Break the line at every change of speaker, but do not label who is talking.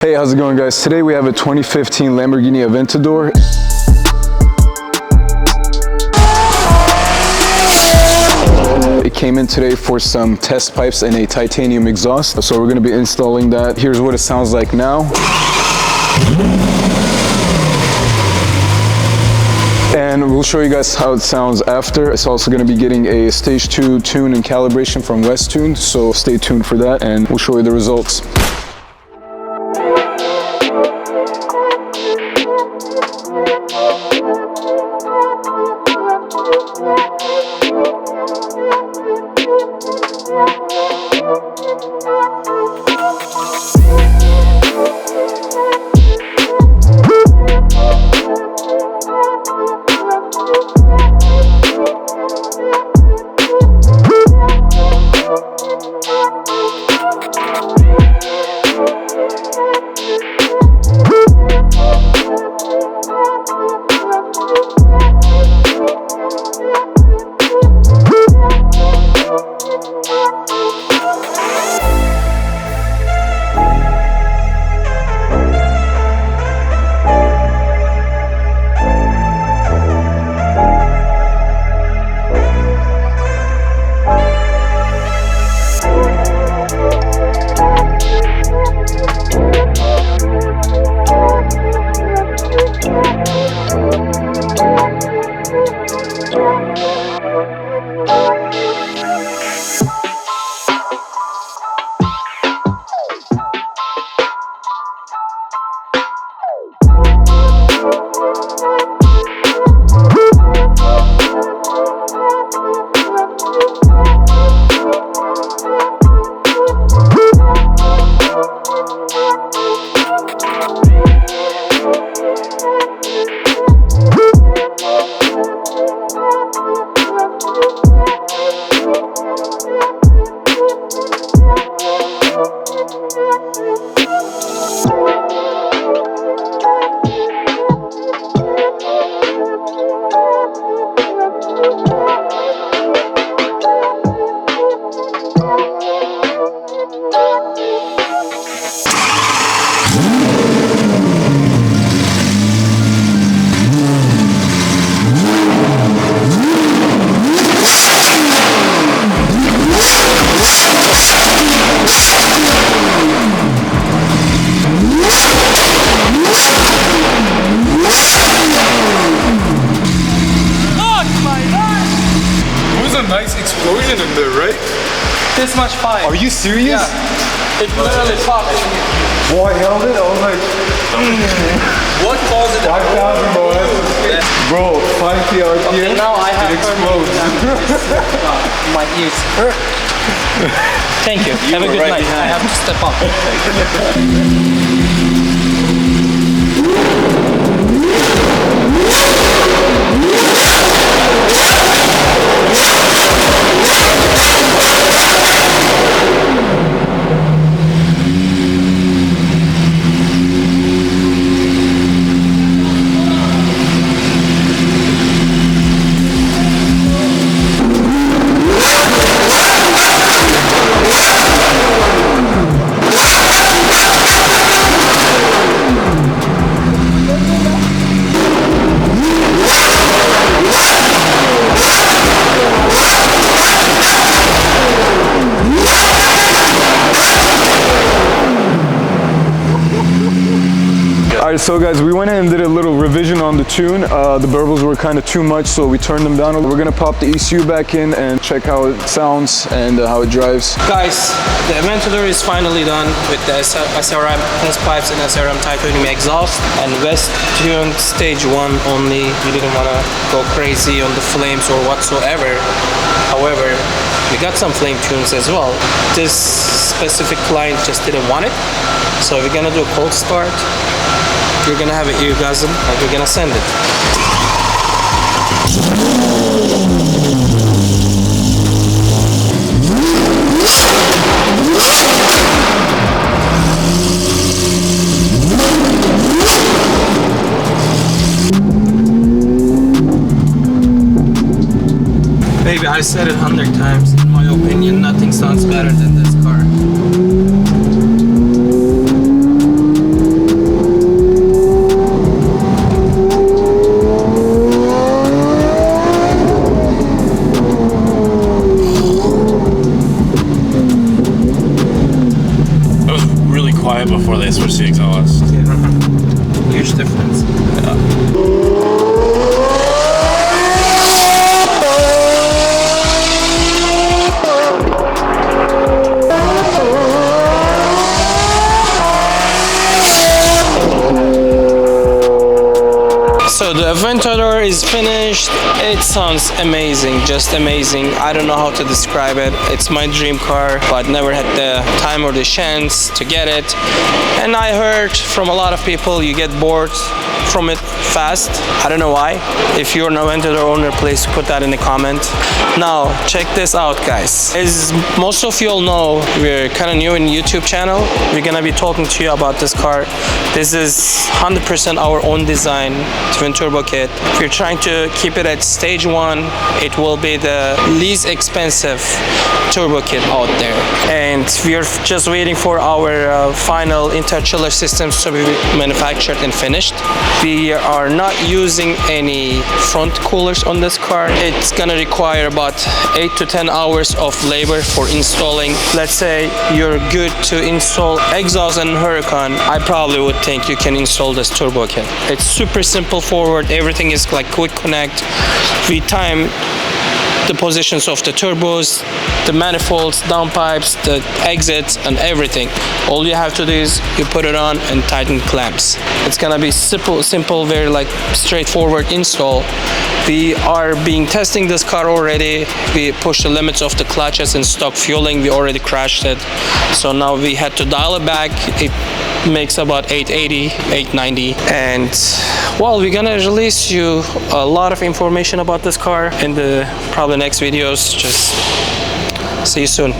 Hey, how's it going, guys? Today we have a 2015 Lamborghini Aventador. It came in today for some test pipes and a titanium exhaust. So we're going to be installing that. Here's what it sounds like now. And we'll show you guys how it sounds after. It's also going to be getting a stage 2 tune and calibration from West Tune. So stay tuned for that and we'll show you the results.
Nice explosion in there, right?
This much fire.
Are you serious?
Yeah. It literally popped.
Boy, I held it. I was like,
what caused it?
5,000 boys. Bro, 5 RPM.
Okay, now I have
it explodes.
My ears hurt. Thank you. Have a good night. I have to step up.
Alright, so guys, we went in and did a little revision on the tune. The burbles were kind of too much, so we turned them down. We're gonna pop the ECU back in and check how it sounds and how it drives.
Guys, the Aventador is finally done with the SRM test pipes and SRM titanium exhaust and West Tune stage 1 only. We didn't want to go crazy on the flames or whatsoever. However, we got some flame tunes as well. This specific client just didn't want it, so we're gonna do a cold start. You're gonna have an eargasm and we're gonna send it. Baby, I said it 100 times. In my opinion, nothing sounds better than this car.
this versus EXAUST.
Huge difference. So the Aventador is finished. It sounds amazing, just amazing. I don't know how to describe it. It's my dream car, but never had the time or the chance to get it. And I heard from a lot of people you get bored from it fast. I don't know why. If you're an Aventador owner, please put that in the comment. Now, check this out, guys. As most of you all know, we're kind of new in YouTube channel. We're gonna be talking to you about this car. This is 100% our own design twin turbo kit. If you're trying to keep it at stage 1, it will be the least expensive turbo kit out there. And we're just waiting for our final interchiller systems to be manufactured and finished. We are not using any front coolers on this car. It's gonna require about 8 to 10 hours of labor for installing. Let's say you're good to install exhaust and Huracan, I probably would think you can install this turbo kit. It's super simple forward, everything is like quick connect. We time the positions of the turbos, the manifolds, downpipes, the exits, and everything. All you have to do is you put it on and tighten clamps. It's gonna be simple, very like straightforward install. We are testing this car already. We pushed the limits of the clutches and stock fueling. We already crashed it. So now we had to dial it back. It makes about 880, 890. And well, we're gonna release you a lot of information about this car in the probably next videos. Just see you soon.